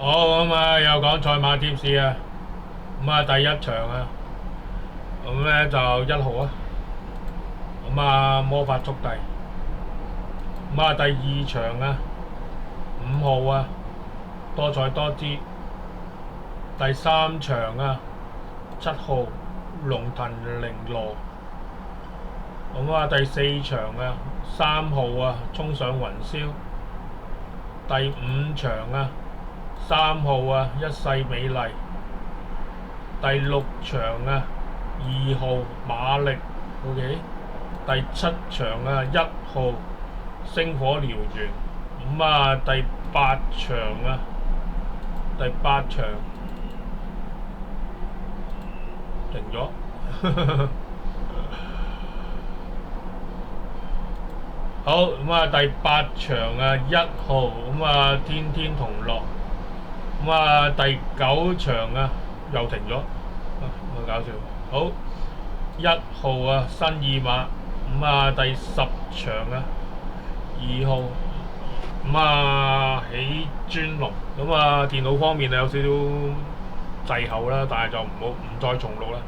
好咁啊，又講賽馬貼士啊。咁啊，第一場啊，咁咧就1號啊。咁啊，魔法速遞。咁啊，第二場啊，5號啊，多彩多姿。第三場啊，7號龍騰綾羅。咁啊，第四場啊，3號啊，衝上雲霄。第五場啊，3號啊，一世美麗。第六場啊，2號馬力，OK。第七場啊，1號星火燎原。咁啊，第八場啊，停咗。好咁啊，第八場啊，1號咁啊，天天同樂。咁啊，第九場啊，又停咗，咁搞笑。好，1號啊，新意馬。咁啊，第10場啊，2號。咁啊，起尊龍。咁啊，電腦方面啊有少少滯後啦，但係就唔再重錄啦。